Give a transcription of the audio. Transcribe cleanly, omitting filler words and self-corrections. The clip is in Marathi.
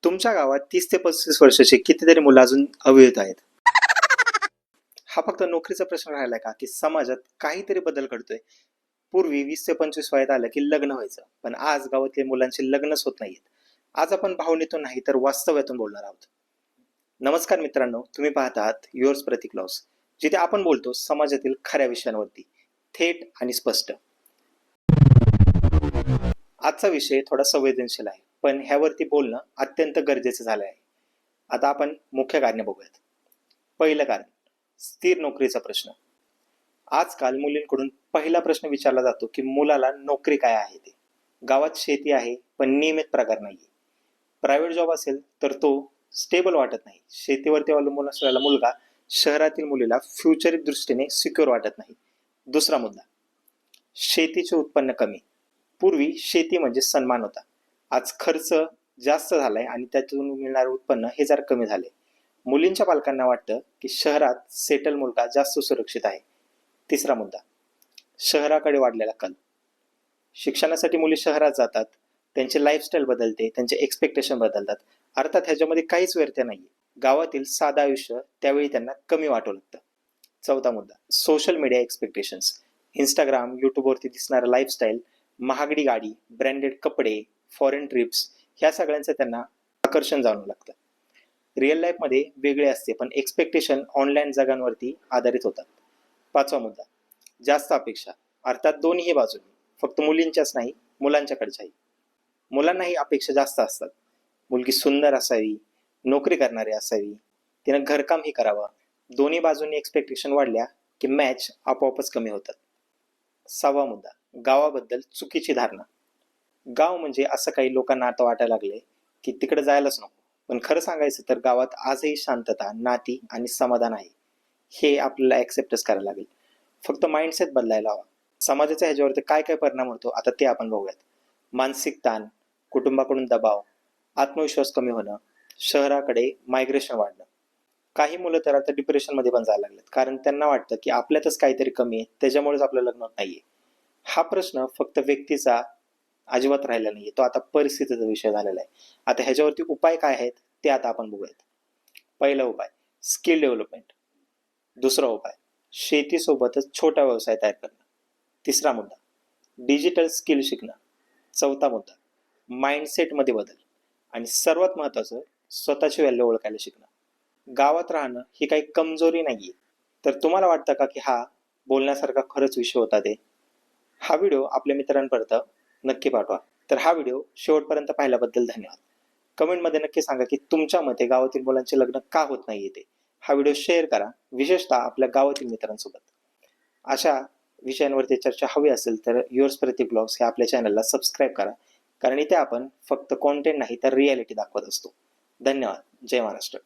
तुमच्या गावात 30 ते 35 वर्षाची कितीतरी मुलं अजून अविवाहित आहेत. हा फक्त नोकरीचा प्रश्न राहिलाय का, की समाजात काहीतरी बदल घडतोय? पूर्वी 20 ते 25 वयात आलं की लग्न व्हायचं, पण आज गावातल्या मुलांची लग्नच होत नाहीयेत. आज आपण भावनेतून नाही तर वास्तव्यातून बोलणार आहोत. नमस्कार मित्रांनो, तुम्ही पाहत आहात युअर्स प्रतीक लॉस, जिथे आपण बोलतो समाजातील खऱ्या विषयांवरती, थेट आणि स्पष्ट. आजचा विषय थोडा संवेदनशील आहे, पण ह्यावरती बोलणं अत्यंत गरजेचं झालं आहे. आता आपण मुख्य कारणे बघूयात. पहिलं कारण, स्थिर नोकरीचा प्रश्न. आजकाल मुलींकडून पहिला प्रश्न विचारला जातो की मुलाला नोकरी काय आहे ते. गावात शेती आहे पण नियमित पगार नाहीये. प्रायव्हेट जॉब असेल तर तो स्टेबल वाटत नाही. शेतीवरती अवलंबून असलेला मुलगा शहरातील मुलीला फ्युचर दृष्टीने सिक्युअर वाटत नाही. दुसरा मुद्दा, शेतीचे उत्पन्न कमी. पूर्वी शेती म्हणजे सन्मान होता. आज खर्च जास्त झालाय आणि त्यातून मिळणारे उत्पन्न हे जरा कमी झाले. मुलींच्या पालकांना वाटतं की शहरात सेटल मुलगा जास्त सुरक्षित आहे. तिसरा मुद्दा, शहराकडे वाढलेला कल. शिक्षणासाठी मुली शहरात जातात, त्यांचे लाईफस्टाईल बदलते, त्यांचे एक्सपेक्टेशन बदलतात. अर्थात ह्याच्यामध्ये काहीच व्यर्थ नाही. गावातील साधं आयुष्य त्यावेळी त्यांना कमी वाटू लागतं. चौथा मुद्दा, सोशल मीडिया एक्सपेक्टेशन्स. इंस्टाग्राम, युट्यूबवरती दिसणारं लाईफस्टाईल, महागडी गाडी, ब्रँडेड कपडे, फॉरेन ट्रिप्स, ह्या सगळ्यांचं त्यांना आकर्षण जाणवू लागतं. रिअल लाईफमध्ये वेगळे असते, पण एक्सपेक्टेशन ऑनलाईन जगांवरती आधारित होतात. पाचवा मुद्दा, जास्त अपेक्षा. अर्थात दोन्ही बाजूने, फक्त मुलींच्याच नाही, मुलांच्याकडच्याही. मुलांनाही अपेक्षा जास्त असतात. मुलगी सुंदर असावी, नोकरी करणारी असावी, तिनं घरकामही करावं. दोन्ही बाजूंनी एक्सपेक्टेशन वाढल्या की मॅच आपोआपच कमी होतात. सहावा मुद्दा, गावाबद्दल चुकीची धारणा. गाव म्हणजे असं काही लोकांना आता वाटायला लागले की तिकडे जायलाच नको. पण खरं सांगायचं तर गावात आजही शांतता, नाती आणि समाधान आहे. हे आपल्याला ऍक्सेप्टच करायला लागेल. फक्त माइंडसेट बदलायला हवा. समाजाचा ह्याच्यावरती काय काय परिणाम होतो आता ते आपण बघूयात. मानसिक ताण, कुटुंबाकडून दबाव, आत्मविश्वास कमी होणं, शहराकडे मायग्रेशन वाढणं. काही मुलं तर आता डिप्रेशनमध्ये पण जायला लागलेत, कारण त्यांना वाटतं की आपल्यातच काहीतरी कमी आहे, त्याच्यामुळेच आपलं लग्न होत नाहीये. हा प्रश्न फक्त व्यक्तीचा अजिबात राहिला नाहीये, तो आता परिस्थितीचा विषय झालेला आहे. आता ह्याच्यावरती उपाय काय आहेत ते आता आपण बघूयात. पहिला उपाय, स्किल डेव्हलपमेंट. दुसरा उपाय, शेतीसोबतच छोटा व्यवसाय तयार करणं. तिसरा मुद्दा, डिजिटल स्किल शिकणं. चौथा मुद्दा, माइंडसेटमध्ये बदल. आणि सर्वात महत्त्वाचं, स्वतःची व्हॅल्यू ओळखायला शिकणं. गावात राहणं ही काही कमजोरी नाहीये. तर तुम्हाला वाटतं का की हा बोलण्यासारखा खरंच विषय होता ते? हा व्हिडिओ आपल्या मित्रांपर्यंत नक्की पाठवा. तर हा व्हिडिओ शेवटपर्यंत पाहिल्याबद्दल धन्यवाद. कमेंटमध्ये नक्की सांगा की तुमच्या मते गावातील मुलांचे लग्न का होत नाहीये ते. हा व्हिडिओ शेअर करा, विशेषतः आपल्या गावातील मित्रांसोबत. अशा विषयांवरती चर्चा हवी असेल तर युअर्स प्रतीक ब्लॉग्स हे आपल्या चॅनलला सबस्क्राईब करा, कारण इथे आपण फक्त कॉन्टेंट नाही तर रियालिटी दाखवत असतो. धन्यवाद. जय महाराष्ट्र.